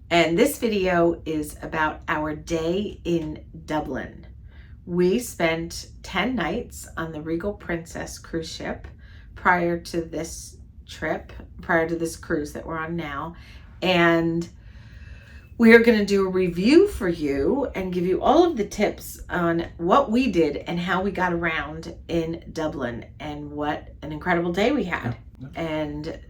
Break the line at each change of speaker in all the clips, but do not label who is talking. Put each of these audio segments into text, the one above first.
And this video is about our day in Dublin. We spent 10 nights on the Regal Princess cruise ship prior to this cruise that we're on now. And we are going to do a review for you and give you all of the tips on what we did and how we got around in Dublin and what an incredible day we had. And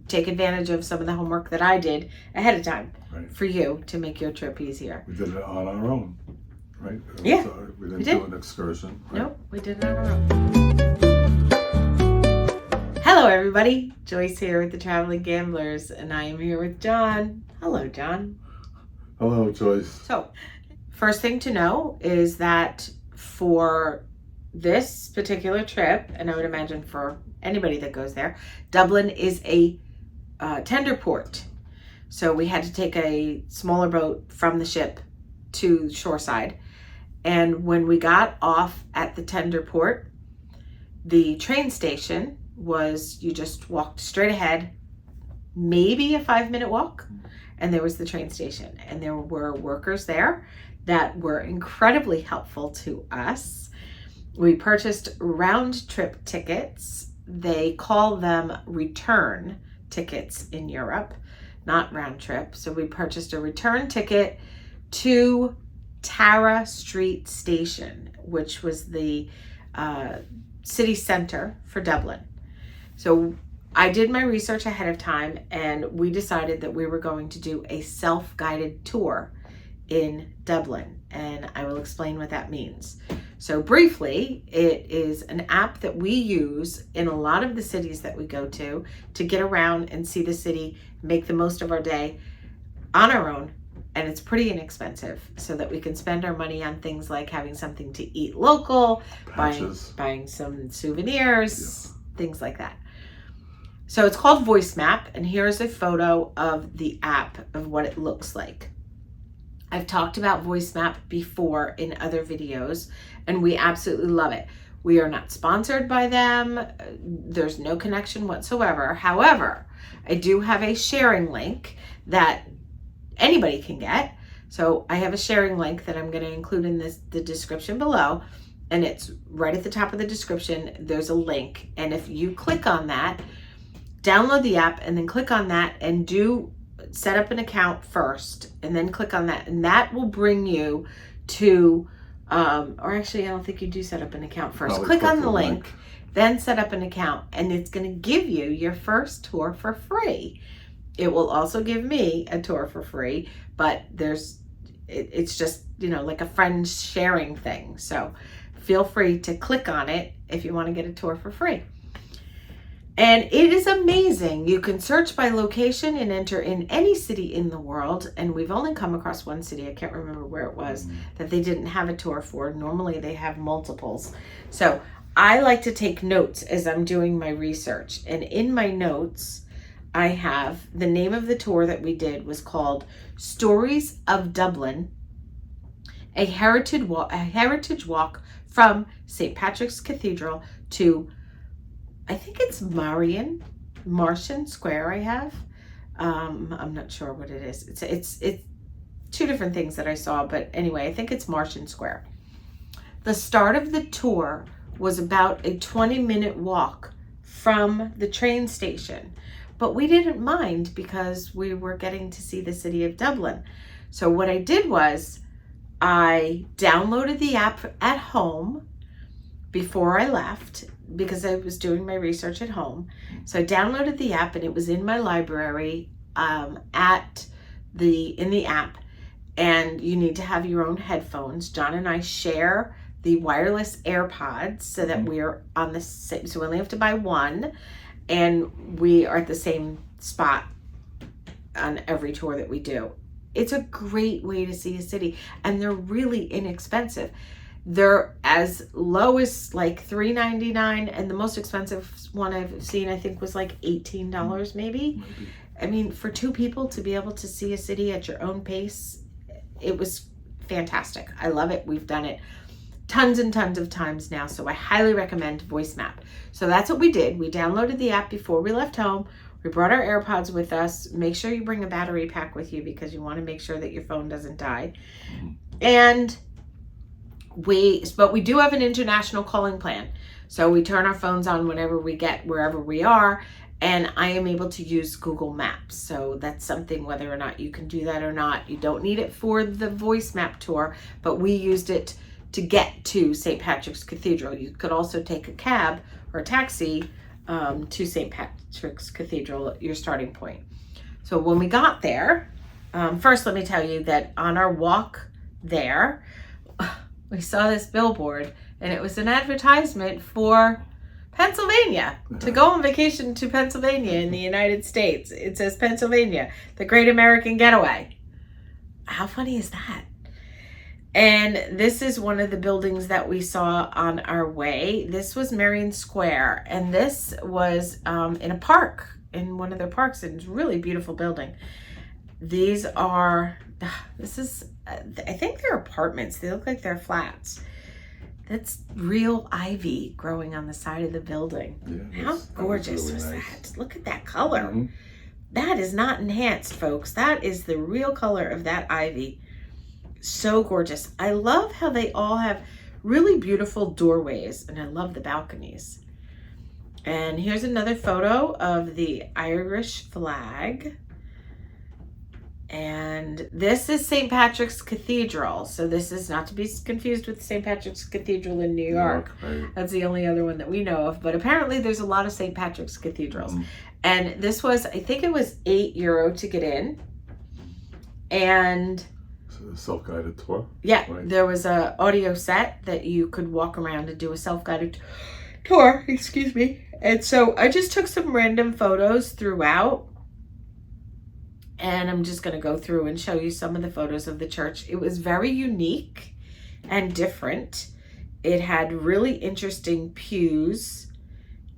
take advantage of some of the homework that I did ahead of time for you to make your trip easier.
We did it on our own, right?
Yeah.
We didn't do an excursion. Right?
Nope, we did it on our own. Hello everybody, Joyce here with the Traveling Gamblers, and I am here with John. Hello, John.
Hello, Joyce.
So, first thing to know is that for this particular trip, and I would imagine for anybody that goes there, Dublin is a tender port. So we had to take a smaller boat from the ship to shoreside. And when we got off at the tender port, the train station was, you just walked straight ahead, maybe a 5-minute walk, and there was the train station. And there were workers there that were incredibly helpful to us. We purchased round trip tickets. They call them return tickets in Europe, not round trip. So we purchased a return ticket to Tara Street Station, which was the city center for Dublin. So I did my research ahead of time, and we decided that we were going to do a self-guided tour in Dublin, and I will explain what that means. So briefly, it is an app that we use in a lot of the cities that we go to get around and see the city, make the most of our day on our own, and it's pretty inexpensive, so that we can spend our money on things like having something to eat local, buying some souvenirs, things like that. So it's called VoiceMap, and here's a photo of the app of what it looks like. I've talked about VoiceMap before in other videos, and we absolutely love it. We are not sponsored by them. There's no connection whatsoever. However, I do have a sharing link that anybody can get. So I have a sharing link that I'm going to include in the description below, and it's right at the top of the description. There's a link, and if you click on that, download the app and then click on that and set up an account first, and then click on that, and that will bring you to or actually I don't think you do set up an account first.
Probably
click on the link, then set up an account, and it's going to give you your first tour for free. It will also give me a tour for free, but it's just, like a friend sharing thing. So feel free to click on it if you want to get a tour for free. And it is amazing. You can search by location and enter in any city in the world. And we've only come across one city, I can't remember where it was, that they didn't have a tour for. Normally they have multiples. So I like to take notes as I'm doing my research. And in my notes, I have the name of the tour that we did was called Stories of Dublin, a heritage walk from St. Patrick's Cathedral to, I think it's Martian Square I have. I'm not sure what it is. It's two different things that I saw, but anyway, I think it's Martian Square. The start of the tour was about a 20-minute walk from the train station, but we didn't mind because we were getting to see the city of Dublin. So what I did was I downloaded the app at home before I left, because I was doing my research at home. So I downloaded the app, and it was in my library in the app, and you need to have your own headphones. John and I share the wireless AirPods so that we're on the same, so we only have to buy one, and we are at the same spot on every tour that we do. It's a great way to see a city, and they're really inexpensive. They're as low as like $3.99, and the most expensive one I've seen, I think, was like $18 maybe. I mean, for two people to be able to see a city at your own pace, it was fantastic. I love it. We've done it tons and tons of times now, so I highly recommend VoiceMap. So that's what we did. We downloaded the app before we left home. We brought our AirPods with us. Make sure you bring a battery pack with you because you want to make sure that your phone doesn't die. And but we do have an international calling plan. So we turn our phones on whenever we get wherever we are, and I am able to use Google Maps. So that's something, whether or not you can do that or not. You don't need it for the VoiceMap tour, but we used it to get to St. Patrick's Cathedral. You could also take a cab or a taxi to St. Patrick's Cathedral, your starting point. So when we got there, first let me tell you that on our walk there, we saw this billboard, and it was an advertisement for Pennsylvania, to go on vacation to Pennsylvania in the United States. It says Pennsylvania, the Great American Getaway. How funny is that? And this is one of the buildings that we saw on our way. This was Marion Square, and this was in a park, in one of their parks, and it's a really beautiful building. This is, I think they're apartments. They look like they're flats. That's real ivy growing on the side of the building. Yeah, how gorgeous was really nice. That? Look at that color. Mm-hmm. That is not enhanced, folks. That is the real color of that ivy. So gorgeous. I love how they all have really beautiful doorways, and I love the balconies. And here's another photo of the Irish flag. And this is St. Patrick's Cathedral. So this is not to be confused with St. Patrick's Cathedral in New York. Right. That's the only other one that we know of. But apparently there's a lot of St. Patrick's cathedrals. Mm-hmm. And this was, I think it was €8 to get in. And
a self-guided tour?
Yeah, right. There was a audio set that you could walk around and do a self-guided tour. Excuse me. And so I just took some random photos throughout. And I'm just going to go through and show you some of the photos of the church. It was very unique and different. It had really interesting pews.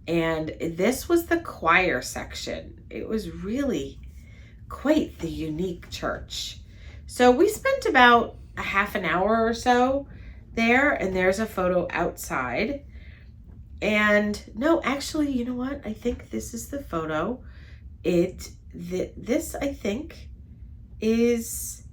And this was the choir section. It was really quite the unique church. So we spent about a half an hour or so there. And there's a photo outside. And no, actually, you know what? I think this is the photo. This, I think, is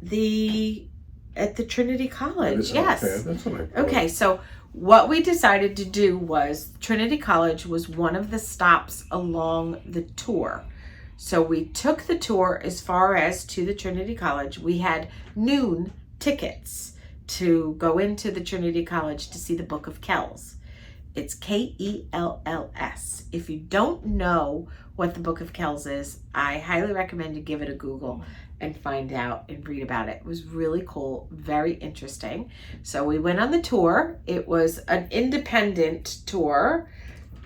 at the Trinity College. Yes.
Okay, that's what I thought.
Okay, so what we decided to do was Trinity College was one of the stops along the tour. So we took the tour as far as to the Trinity College. We had noon tickets to go into the Trinity College to see the Book of Kells. It's Kells. If you don't know what the Book of Kells is, I highly recommend you give it a Google and find out and read about it. It was really cool, very interesting. So we went on the tour. It was an independent tour.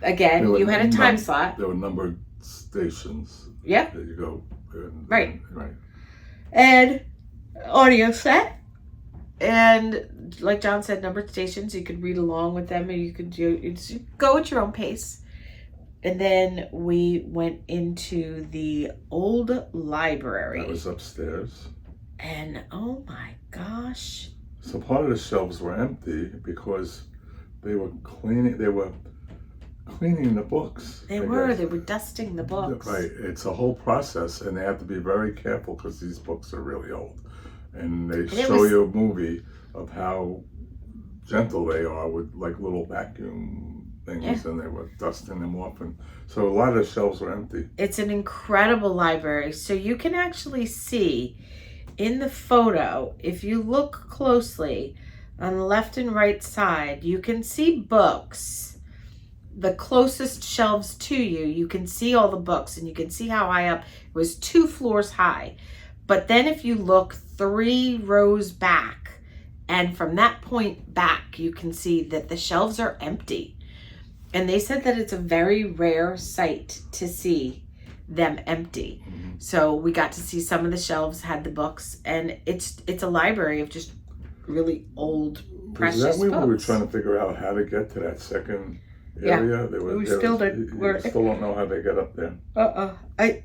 Again, you had a time slot.
There were numbered stations.
Yeah.
That you go.
Right.
Right.
And audio set. And like John said, numbered stations. You could read along with them, and you could go at your own pace. And then we went into the old library.
That was upstairs.
And oh my gosh.
So part of the shelves were empty because they were cleaning the books.
They were dusting the books.
Right. It's a whole process, and they have to be very careful because these books are really old. And they show you a movie of how gentle they are with like little vacuum things, and they were dusting them off, and so a lot of the shelves were empty.
It's an incredible library. So you can actually see in the photo, if you look closely on the left and right side, you can see books. The closest shelves to you, you can see all the books, and you can see how high up. It was 2 floors high. But then if you look 3 rows back, and from that point back, you can see that the shelves are empty. And they said that it's a very rare sight to see them empty. Mm-hmm. So we got to see some of the shelves had the books, and it's a library of just really old, precious books.
We were trying to figure out how to get to that second area.
Yeah, we still
don't know how they get up there.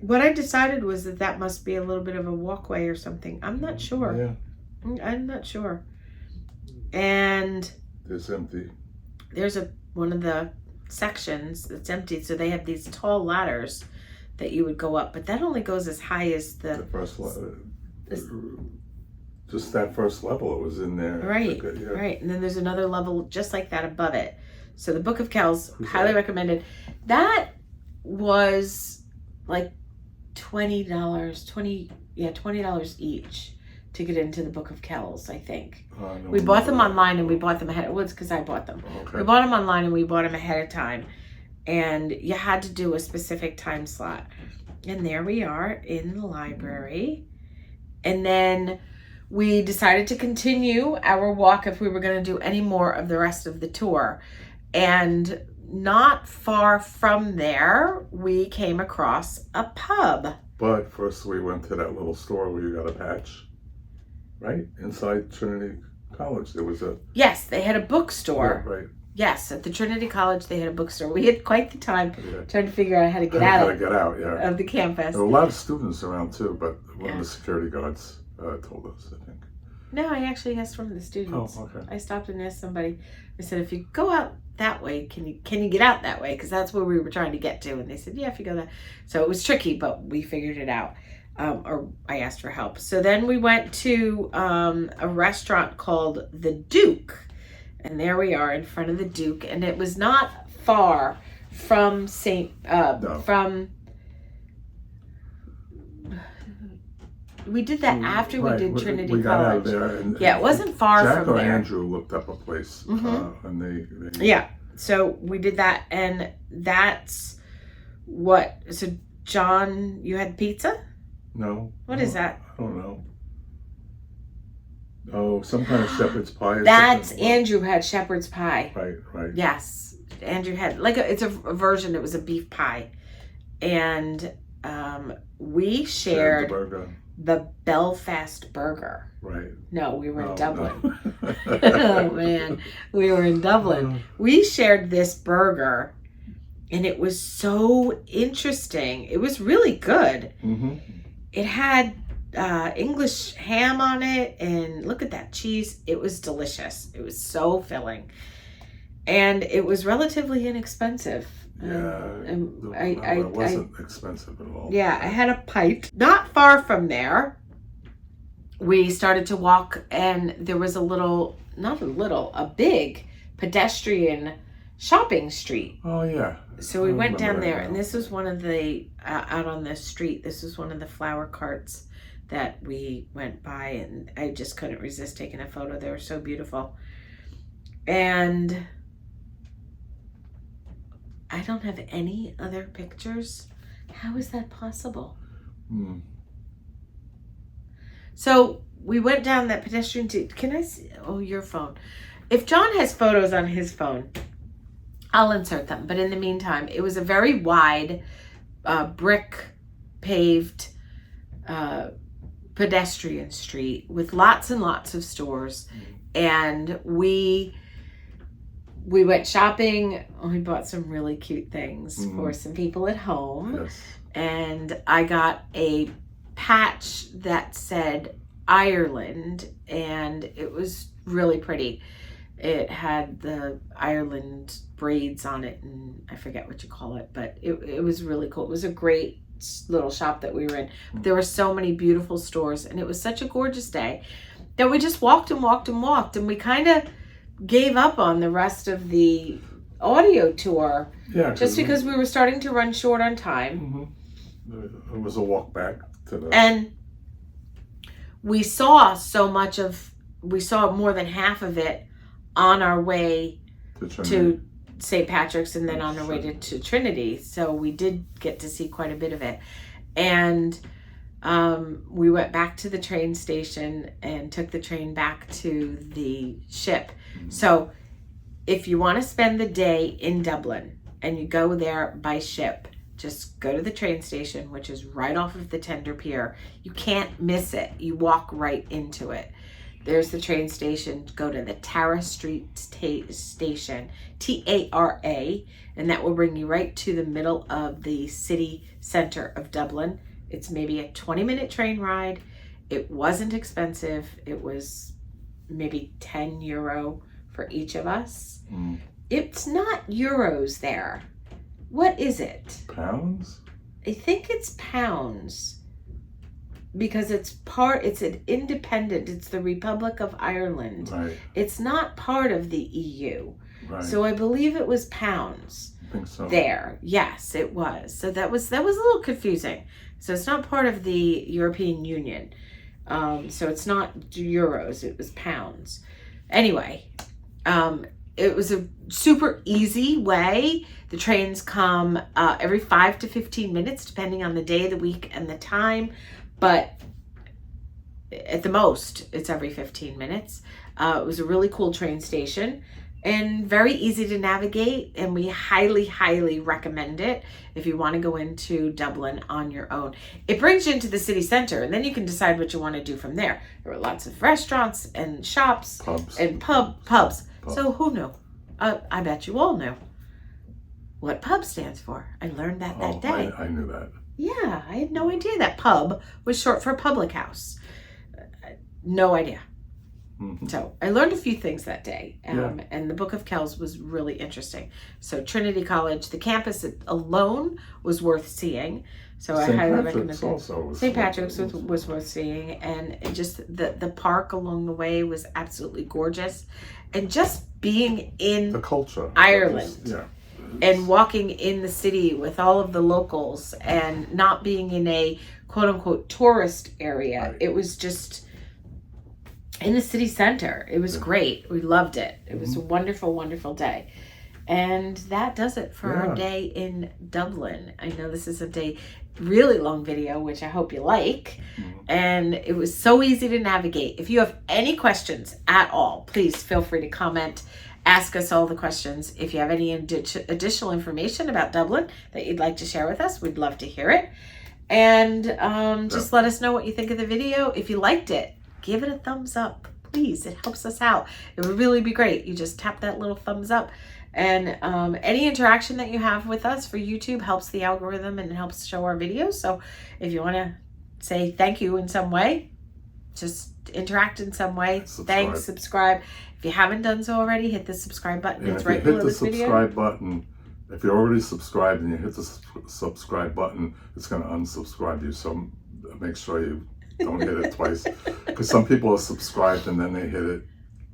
What I decided was that must be a little bit of a walkway or something. I'm not sure.
Yeah.
I'm not sure. And
it's empty.
There's one of the sections that's empty. So they have these tall ladders that you would go up, but that only goes as high as
The first level. Just that first level, it was in there.
Right, right. And then there's another level just like that above it. So the Book of Kells, highly recommended. That was like $20 each to get into the Book of Kells, I think. We bought them online and we bought them ahead. Well, it's because I bought them.
Okay.
We bought them online and we bought them ahead of time. And you had to do a specific time slot. And there we are in the library. And then we decided to continue our walk if we were going to do any more of the rest of the tour. And not far from there, we came across a pub.
But first we went to that little store where you got a patch, right? Inside Trinity College, there was a...
Yes, they had a bookstore.
Yeah, right.
Yes, at the Trinity College, they had a bookstore. We had quite the time trying to figure out how to get out of the campus.
There were a lot of students around too, but one of the security guards told us, I think.
No, I actually asked one of the students.
Oh, okay.
I stopped and asked somebody. I said, if you go out that way, can you get out that way? Because that's where we were trying to get to. And they said, yeah, if you go that. So it was tricky, but we figured it out. Or I asked for help. So then we went to a restaurant called The Duke. And there we are in front of the Duke. And it was not far from we did that after we did Trinity
we got
College.
Out of there and
it wasn't far
Jack
from
or
there.
Andrew looked up a place, and they
Yeah, so we did that, and that's what. So John, you had pizza?
No.
What is that?
I don't know. Oh, some kind of shepherd's pie.
That's Andrew had shepherd's pie.
Right.
Yes, Andrew had it's a version. It was a beef pie, and we shared
the burger.
The Belfast burger.
Right.
No, we were in Dublin.
No.
Oh man, we were in Dublin. We shared this burger, and it was so interesting. It was really good.
Mm-hmm.
It had English ham on it, and look at that cheese. It was delicious. It was so filling, and it was relatively inexpensive.
Yeah, it wasn't expensive at all.
Yeah, I had a pint. Not far from there, we started to walk, and there was a big pedestrian shopping street.
Oh, yeah.
So we went down there, and this was one of the, out on the street, this was one of the flower carts that we went by, and I just couldn't resist taking a photo. They were so beautiful. And I don't have any other pictures. How is that possible? So we went down that pedestrian street. Can I see? Oh, your phone. If John has photos on his phone, I'll insert them. But in the meantime, it was a very wide, brick paved pedestrian street with lots and lots of stores. And we went shopping. We bought some really cute things for some people at home.
Yes.
And I got a patch that said Ireland, and it was really pretty. It had the Ireland braids on it, and I forget what you call it, but it was really cool. It was a great little shop that we were in. There were so many beautiful stores, and it was such a gorgeous day that we just walked and walked and walked, and we kind of gave up on the rest of the audio tour, just because we were starting to run short on time.
It was a walk back to the...
And we saw more than half of it on our way to St. Patrick's, and then on our way to Trinity. So we did get to see quite a bit of it. And we went back to the train station and took the train back to the ship. So if you want to spend the day in Dublin and you go there by ship, just go to the train station, which is right off of the Tender Pier. You can't miss it. You walk right into it. There's the train station. Go to the Tara Street station, Tara, and that will bring you right to the middle of the city center of Dublin. It's maybe a 20-minute train ride. It wasn't expensive. It was maybe €10 for each of us. It's not euros there. What is it?
Pounds?
I think it's pounds. Because it's an independent, it's the Republic of Ireland.
Right.
It's not part of the EU.
Right.
So I believe it was pounds.
I think so.
There. Yes, it was. So that was a little confusing. So it's not part of the European Union. So it's not euros, it was pounds. Anyway, it was a super easy way. The trains come every 5 to 15 minutes, depending on the day of the week and the time. But at the most, it's every 15 minutes. It was a really cool train station and very easy to navigate. And we highly, highly recommend it if you want to go into Dublin on your own. It brings you into the city center, and then you can decide what you want to do from there. There were lots of restaurants and shops,
pubs,
and pubs. So who knew? I bet you all knew what pub stands for. I learned that day.
I knew that.
Yeah, I had no idea that pub was short for public house. No idea.
Mm-hmm.
So I learned a few things that day. And the Book of Kells was really interesting. So Trinity College, the campus alone was worth seeing. So I highly recommend it. St. Patrick's was worth seeing. And it just the park along the way was absolutely gorgeous. And just being in
the culture,
Ireland. And walking in the city with all of the locals and not being in a quote unquote tourist area. Right. It was just in the city center. It was great. We loved it. It was a wonderful, wonderful day. And that does it for our day in Dublin. I know this is a really long video, which I hope you like. And it was so easy to navigate. If you have any questions at all, please feel free to comment. Ask us all the questions. If you have any additional information about Dublin that you'd like to share with us, we'd love to hear it. And just let us know what you think of the video. If you liked it, give it a thumbs up, please. It helps us out. It would really be great. You just tap that little thumbs up. And any interaction that you have with us for YouTube helps the algorithm and helps show our videos. So if you want to say thank you in some way, just interact in some way. Thanks, subscribe. If you haven't done so already, hit the subscribe button.
And it's right below this video. If you hit the subscribe button, if you're already subscribed and you hit the subscribe button, it's going to unsubscribe you. So make sure you don't hit it twice. Because some people are subscribed and then they hit it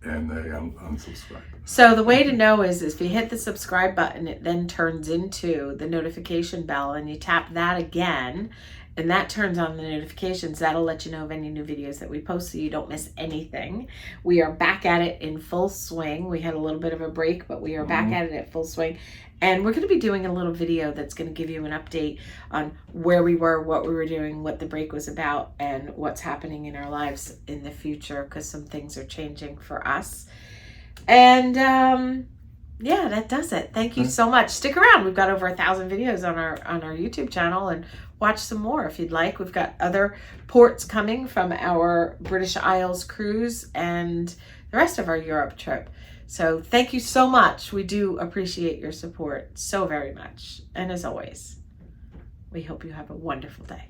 and they unsubscribe.
So the way to know is if you hit the subscribe button, it then turns into the notification bell and you tap that again. And that turns on the notifications. That'll let you know of any new videos that we post so you don't miss anything. We are back at it in full swing. We had a little bit of a break, but we are back at it at full swing. And we're going to be doing a little video that's going to give you an update on where we were, what we were doing, what the break was about, and what's happening in our lives in the future, because some things are changing for us. And yeah, that does it. Thank you so much. Stick around. We've got over 1,000 videos on our YouTube channel, and watch some more if you'd like. We've got other ports coming from our British Isles cruise and the rest of our Europe trip. So thank you so much. We do appreciate your support so very much. And as always, we hope you have a wonderful day.